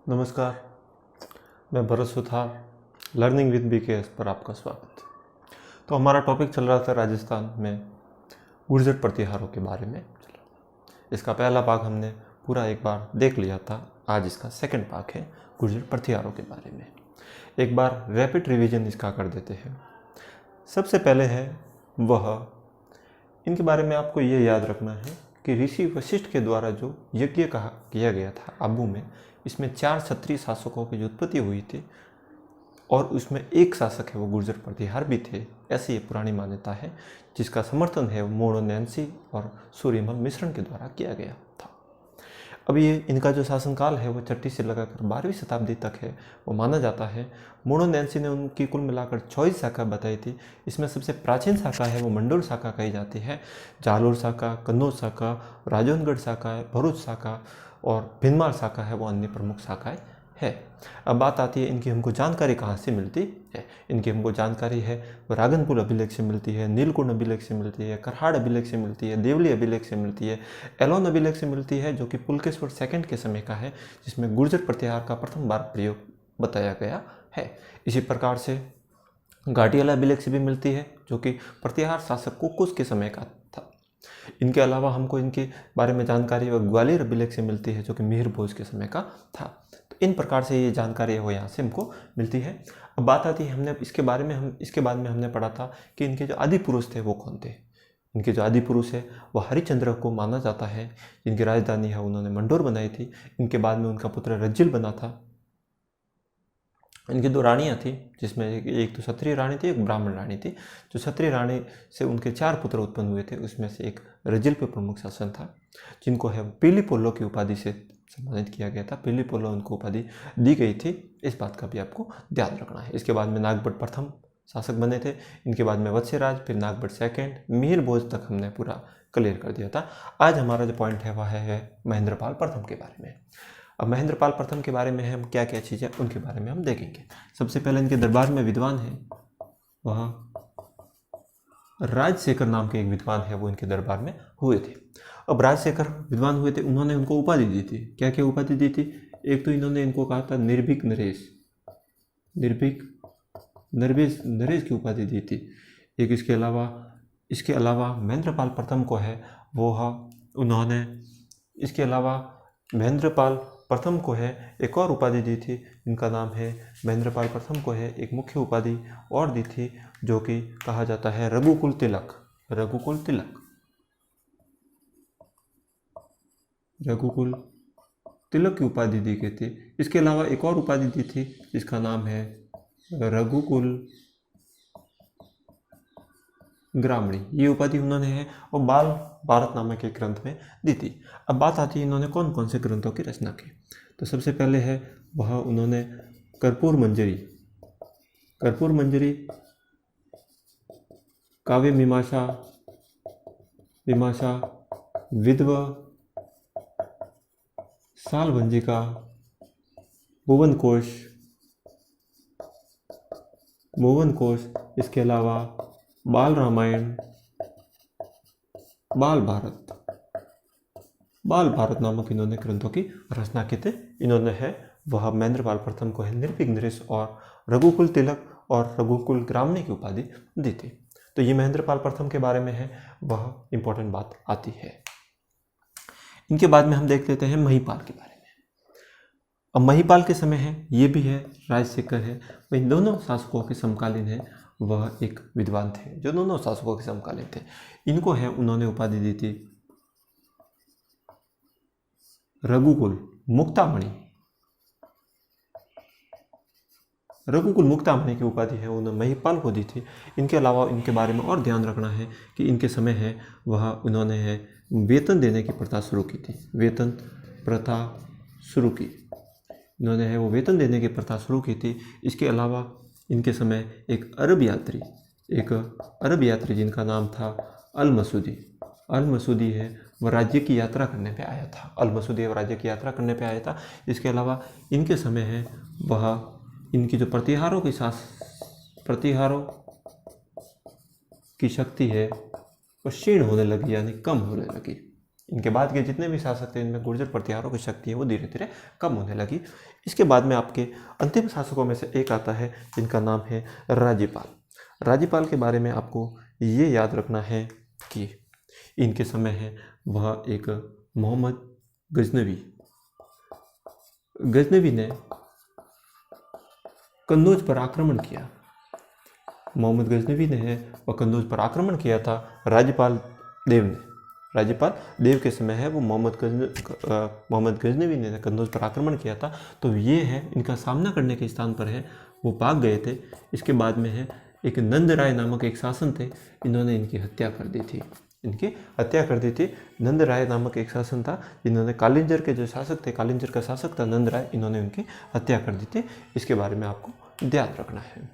नमस्कार, मैं Bharat Suthar learning with BKS पर आपका स्वागत। तो हमारा टॉपिक चल रहा था राजस्थान में गुर्जर प्रतिहारों के बारे में। इसका पहला भाग हमने पूरा एक बार देख लिया था। आज इसका सेकंड भाग है गुर्जर प्रतिहारों के बारे में। एक बार रैपिड रिवीजन इसका कर देते हैं। सबसे पहले है वह, इनके बारे में आपको ये याद रखना है कि ऋषि वशिष्ठ के द्वारा जो यज्ञ किया गया था आबू में, इसमें 4 क्षत्रिय शासकों की जो उत्पत्ति हुई थी और उसमें एक शासक है वो गुर्जर प्रतिहार भी थे, ऐसी ये पुरानी मान्यता है, जिसका समर्थन है वो मोणोनैंसी और सूर्यमल मिश्रण के द्वारा किया गया था। अब ये इनका जो शासनकाल है वो 6वीं से लगाकर 12वीं शताब्दी तक है, वो माना जाता है। मोणोनैंसी ने उनकी कुल मिलाकर 24 शाखा बताई थी। इसमें सबसे प्राचीन शाखा है वो मंडोर शाखा कही जाती है। जालोर शाखा, कन्नौज शाखा, राजौनगढ़ शाखा है, भरूच शाखा और भिनमार शाखा है वो अन्य प्रमुख शाखाएं है। अब बात आती है इनकी हमको जानकारी कहाँ से मिलती है। इनकी हमको जानकारी है रागनपुर अभिलेख से मिलती है, नीलकुंड अभिलेख से मिलती है, करहाड़ अभिलेख से मिलती है, देवली अभिलेख से मिलती है, एलोन अभिलेख से मिलती है, जो कि पुलकेश्वर सेकंड के समय का है, जिसमें गुर्जर प्रतिहार का प्रथम बार प्रयोग बताया गया है। इसी प्रकार से गाटियाला अभिलेख से भी मिलती है, जो कि प्रतिहार शासक कुकुस के समय का था। इनके अलावा हमको इनके बारे में जानकारी ग्वालियर अभिलेख से मिलती है, जो कि मिहिर भोज के समय का था। तो इन प्रकार से ये जानकारी है वो यहाँ से हमको मिलती है। अब बात आती है, हमने इसके बाद में हमने पढ़ा था कि इनके जो आदि पुरुष थे वो कौन थे। इनके जो आदि पुरुष है वो हरिश्चंद्र को माना जाता है, जिनकी राजधानी है उन्होंने मंडोर बनाई थी। इनके बाद में उनका पुत्र रज्जिल बना था। इनकी 2 रानियाँ थी, जिसमें एक तो क्षत्रिय रानी थी, एक ब्राह्मण रानी थी। जो क्षत्रिय रानी से उनके 4 पुत्र उत्पन्न हुए थे, उसमें से एक रजिल पे प्रमुख शासन था, जिनको है पीली पोलो की उपाधि से सम्मानित किया गया था। पीली पोलो उनको उपाधि दी गई थी, इस बात का भी आपको ध्यान रखना है। इसके बाद में नागभट्ट प्रथम शासक बने थे। इनके बाद में वत्स्यराज, फिर नागभट्ट सेकेंड, मिहिर भोज तक हमने पूरा क्लियर कर दिया था। आज हमारा जो पॉइंट है वह है महेंद्रपाल प्रथम के बारे में। अब महेंद्रपाल प्रथम के बारे में हम क्या क्या चीज़ें उनके बारे में हम देखेंगे। सबसे पहले इनके दरबार में विद्वान है वह राजशेखर नाम के एक विद्वान है, वो इनके दरबार में हुए थे। अब राजशेखर विद्वान हुए थे, उन्होंने उनको उपाधि दी थी। क्या क्या उपाधि दी थी? एक तो इन्होंने इनको कहा था निर्भीक नरेश, नरेश की उपाधि दी थी। एक इसके अलावा महेंद्रपाल प्रथम को है वो उन्होंने इसके अलावा महेंद्रपाल प्रथम को है एक और उपाधि दी थी। इनका नाम है महेंद्रपाल प्रथम को है एक मुख्य उपाधि और दी थी, जो कि कहा जाता है रघुकुल तिलक। रघुकुल तिलक की उपाधि दी गई थी। इसके अलावा एक और उपाधि दी थी जिसका नाम है रघुकुल ग्रामणी। ये उपाधि उन्होंने है और बाल भारत नामक एक ग्रंथ में दी थी। अब बात आती है इन्होंने कौन कौन से ग्रंथों की रचना की। तो सबसे पहले है वह उन्होंने कर्पूर मंजरी, काव्य मीमांसा, विद्व, सालभंजिका, भुवन कोश, इसके अलावा बाल रामायण, बाल भारत नामक इन्होंने ग्रंथों की रचना की थी। इन्होंने है वह महेंद्रपाल प्रथम को है निर्भीक नरेश और रघुकुल तिलक और रघुकुल ग्रामणी की उपाधि दी थी। तो ये महेंद्रपाल प्रथम के बारे में है, वह इंपॉर्टेंट बात आती है। इनके बाद में हम देख लेते हैं महिपाल के बारे में। अब महिपाल के समय है, ये भी है राजशेखर है, वही दोनों शासकों के समकालीन है। वह एक विद्वान थे जो दोनों शासकों के समकालीन थे। इनको है उन्होंने उपाधि दी थी रघुकुल मुक्तामणि की उपाधि है उन्होंने महिपाल को दी थी। इनके अलावा इनके बारे में और ध्यान रखना है कि इनके समय है वह उन्होंने है वेतन देने की प्रथा शुरू की थी। इन्होंने है वो वेतन देने की प्रथा शुरू की थी। इसके अलावा इनके समय एक अरब यात्री जिनका नाम था अल मसूदी है, वह राज्य की यात्रा करने पे आया था। इसके अलावा इनके समय है वह इनकी जो प्रतिहारों की शक्ति है वो क्षीण होने लगी, यानी कम होने लगी। इनके बाद के जितने भी शासक थे इनमें गुर्जर प्रतिहारों की शक्ति है वो धीरे धीरे कम होने लगी। इसके बाद में आपके अंतिम शासकों में से एक आता है जिनका नाम है राज्यपाल। राज्यपाल के बारे में आपको ये याद रखना है कि इनके समय है वह एक मोहम्मद गजनवी ने कन्नौज पर आक्रमण किया। मोहम्मद गजनवी ने वह कन्नौज पर आक्रमण किया था राज्यपाल देव के समय है वो मोहम्मद गजनवी ने कन्नौज पर आक्रमण किया था। तो ये है इनका सामना करने के स्थान पर है वो भाग गए थे। इसके बाद में है एक नंद राय नामक एक शासन थे, इन्होंने इनकी हत्या कर दी थी। नंद राय नामक एक शासन था जिन्होंने कालिंजर के जो शासक थे, कालिंजर का शासक था नंद राय, इन्होंने उनकी हत्या कर दी थी। इसके बारे में आपको ध्यान रखना है।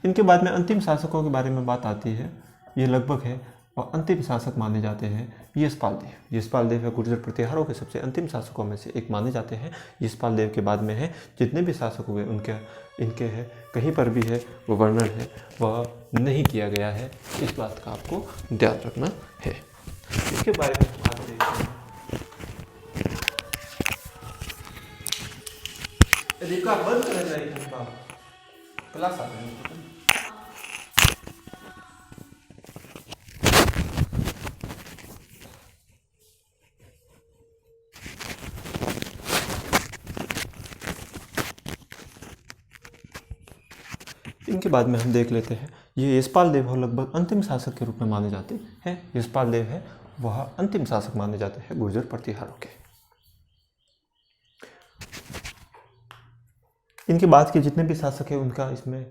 इनके बाद में अंतिम शासकों के बारे में बात आती है। ये लगभग है और अंतिम शासक माने जाते हैं यशपाल देव है गुर्जर प्रतिहारों के सबसे अंतिम शासकों में से एक माने जाते हैं। यशपाल देव के बाद में है जितने भी शासक हुए इनके है कहीं पर भी है वो वर्णन है वह नहीं किया गया है। इस बात का आपको ध्यान रखना है। इसके बारे में बात देखते हैं। बंद कर जाएगी क्लास आ रही है। इनके बाद में हम देख लेते हैं ये यशपाल देव हो लगभग अंतिम शासक के रूप में माने जाते हैं। यशपाल देव है वह अंतिम शासक माने जाते हैं गुर्जर प्रतिहारों के। इनके बाद के जितने भी शासक हैं उनका इसमें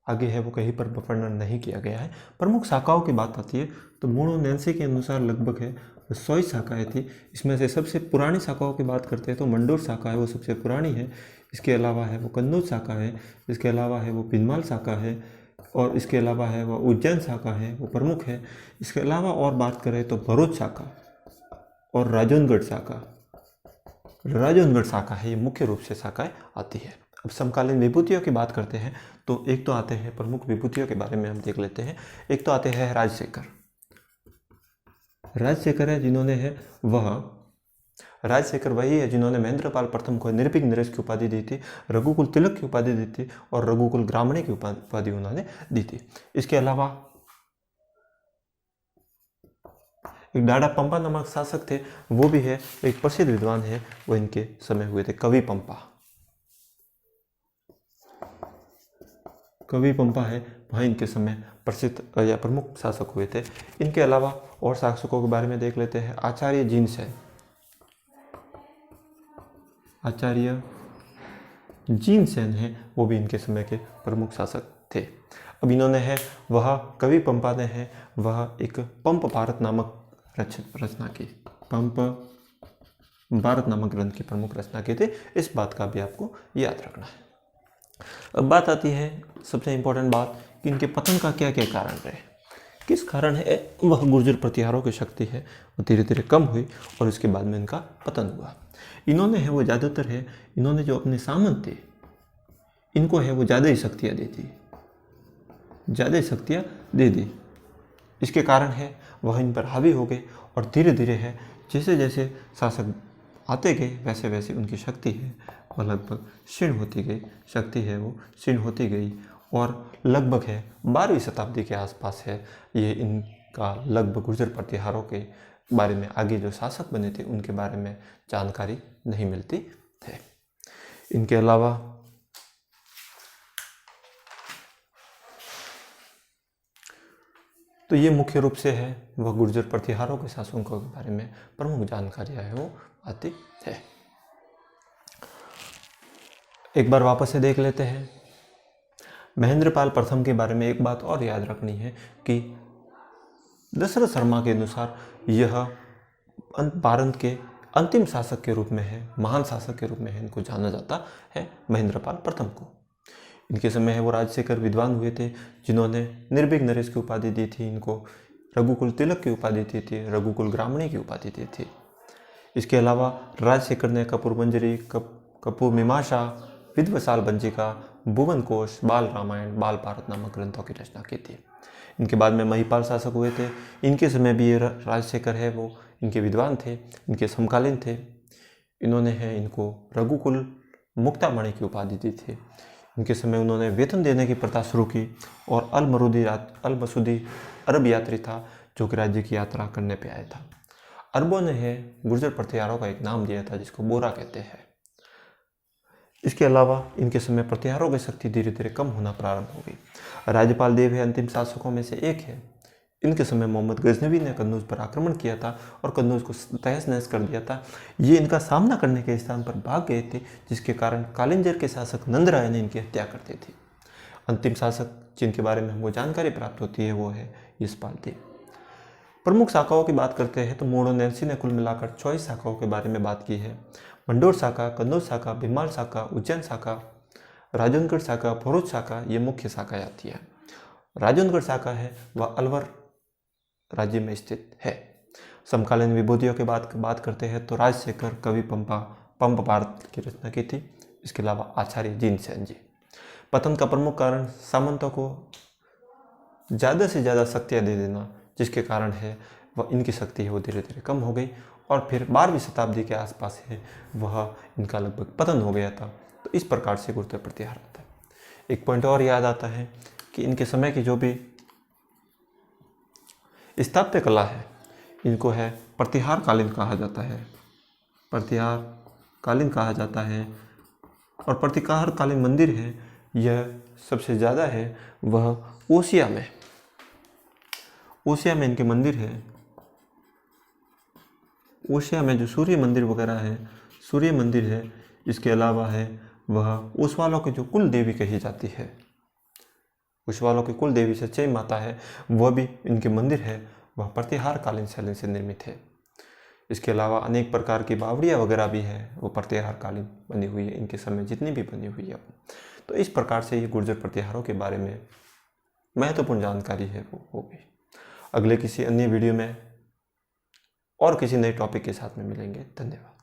आगे है वो कहीं पर वर्णन नहीं किया गया है। प्रमुख शाखाओं की बात आती है तो मोनोनेंसी के अनुसार लगभग है 100 शाखाएं थी। इसमें से सबसे पुरानी शाखाओं की बात करते हैं तो मंडोर शाखा है वो सबसे पुरानी है। इसके अलावा है वो कन्नौज शाखा है। इसके अलावा है वो पिनमाल शाखा है और इसके अलावा है वो उज्जैन शाखा है वो प्रमुख है। इसके अलावा और बात करें तो भरूच शाखा और राजौनगढ़ शाखा है ये मुख्य रूप से शाखाएं आती है। अब समकालीन विभूतियों की बात करते हैं तो एक तो आते हैं प्रमुख विभूतियों के बारे में हम देख लेते हैं। एक तो आते हैं राजशेखर है जिन्होंने है वह राजशेखर वही है जिन्होंने महेंद्रपाल प्रथम को निर्भीक नरेश की उपाधि दी थी, रघुकुल तिलक की उपाधि दी थी और रघुकुल ग्रामणी की उपाधि उन्होंने दी थी। इसके अलावा एक डाडा पंपा नामक शासक थे वो भी है एक प्रसिद्ध विद्वान है वो इनके समय हुए थे। कवि पंपा है वह इनके समय प्रसिद्ध या प्रमुख शासक हुए थे। इनके अलावा और शासकों के बारे में देख लेते हैं। आचार्य जीनसेन है वो भी इनके समय के प्रमुख शासक थे। अब इन्होंने है वह कवि पंपा ने है वह एक पंप भारत नामक रचना की, पंप भारत नामक ग्रंथ की प्रमुख रचना की थी। इस बात का भी आपको याद रखना है। अब बात आती है सबसे इम्पोर्टेंट बात कि इनके पतन का क्या क्या कारण रहे। किस कारण है वह गुर्जर प्रतिहारों की शक्ति है वो धीरे धीरे कम हुई और उसके बाद में इनका पतन हुआ। इन्होंने है वो ज़्यादातर है इन्होंने जो अपने सामंत थे इनको है वो ज़्यादा ही शक्तियाँ दे दी। इसके कारण है वह इन पर हावी हो गए और धीरे धीरे है जैसे जैसे शासक आते गए वैसे वैसे उनकी शक्ति है वह लगभग क्षीण होती गई और लगभग है 12वीं शताब्दी के आसपास है ये इनका लगभग गुर्जर प्रतिहारों के बारे में आगे जो शासक बने थे उनके बारे में जानकारी नहीं मिलती है। इनके अलावा तो ये मुख्य रूप से है वह गुर्जर प्रतिहारों के शासकों के बारे में प्रमुख जानकारियाँ है वो आती है। एक बार वापस से देख लेते हैं। महेंद्रपाल प्रथम के बारे में एक बात और याद रखनी है कि दशरथ शर्मा के अनुसार यह भारत के अंतिम शासक के रूप में है, महान शासक के रूप में है इनको जाना जाता है महेंद्रपाल प्रथम को। इनके समय है वो राजशेखर विद्वान हुए थे जिन्होंने निर्भीक नरेश की उपाधि दी थी, इनको रघुकुल तिलक की उपाधि दी थी, रघुकुल ग्रामणी की उपाधि दी थी। इसके अलावा राजशेखर ने कपूर मंजरी, कपूर मीमांसा, विद्वशाल बंजिका, भुवन कोश, बाल रामायण, बाल भारत नामक ग्रंथों की रचना की थी। इनके बाद में महिपाल शासक हुए थे। इनके समय भी ये राजशेखर है वो इनके विद्वान थे, इनके समकालीन थे। इन्होंने इनको रघुकुल मुक्तामणि की उपाधि दी थी। इनके समय उन्होंने वेतन देने की प्रथा शुरू की और अल मसूदी अरब यात्री था जो कि राज्य की यात्रा करने पे आया था। अरबों ने गुर्जर प्रतिहारों का एक नाम दिया था जिसको बोरा कहते हैं। इसके अलावा इनके समय प्रतिहारों की शक्ति धीरे धीरे कम होना प्रारंभ हो गई। राज्यपाल देव अंतिम शासकों में से एक है। इनके समय मोहम्मद गजनवी ने कन्नौज पर आक्रमण किया था और कन्नौज को तहस नहस कर दिया था। ये इनका सामना करने के स्थान पर भाग गए थे, जिसके कारण कालिंजर के शासक नंद राय ने इनकी हत्या कर दी थी। अंतिम शासक जिनके बारे में हमको जानकारी प्राप्त होती है वो है यशपाल देव। प्रमुख शाखाओं की बात करते हैं तो मोड़ोनैंसी ने कुल मिलाकर 24 शाखाओं के बारे में बात की है। मंडोर शाखा, कन्नौज शाखा, भीमाल शाखा, उज्जैन शाखा, राजनगढ़ शाखा, भरूच शाखा, ये मुख्य शाखाएं आती है। राजनगढ़ शाखा है वह अलवर राज्य में स्थित है। समकालीन विभूतियों के बात करते हैं तो राजशेखर कवि पंप भारत की रचना की थी। इसके अलावा आचार्य जीनसेन जी। पतन का प्रमुख कारण सामंतों को ज़्यादा से ज़्यादा शक्तियाँ दे देना, जिसके कारण वह इनकी शक्ति वो धीरे धीरे कम हो गई और फिर 12वीं शताब्दी के आसपास वह इनका लगभग पतन हो गया था। तो इस प्रकार से गुर्जर प्रतिहार आता है। एक पॉइंट और याद आता है कि इनके समय की जो भी स्थापत्य कला है इनको प्रतिहार कालीन कहा जाता है। प्रतिहार कालीन कहा जाता है और प्रतिहार कालीन मंदिर है यह सबसे ज़्यादा वह ओसिया में इनके मंदिर है। ओसिया में जो सूर्य मंदिर वगैरह सूर्य मंदिर है। इसके अलावा वह ओसवालों की जो कुल देवी कही जाती है, ओसवालों की कुल देवी सच्चाई माता वह भी इनके मंदिर वह प्रतिहार कालीन शैली से निर्मित है। इसके अलावा अनेक प्रकार की बावड़ियाँ वगैरह भी वो प्रतिहार कालीन बनी हुई है, इनके समय जितनी भी बनी हुई है। तो इस प्रकार से ये गुर्जर प्रतिहारों के बारे में महत्वपूर्ण जानकारी वो हो गई। अगले किसी अन्य वीडियो में और किसी नए टॉपिक के साथ में मिलेंगे। धन्यवाद।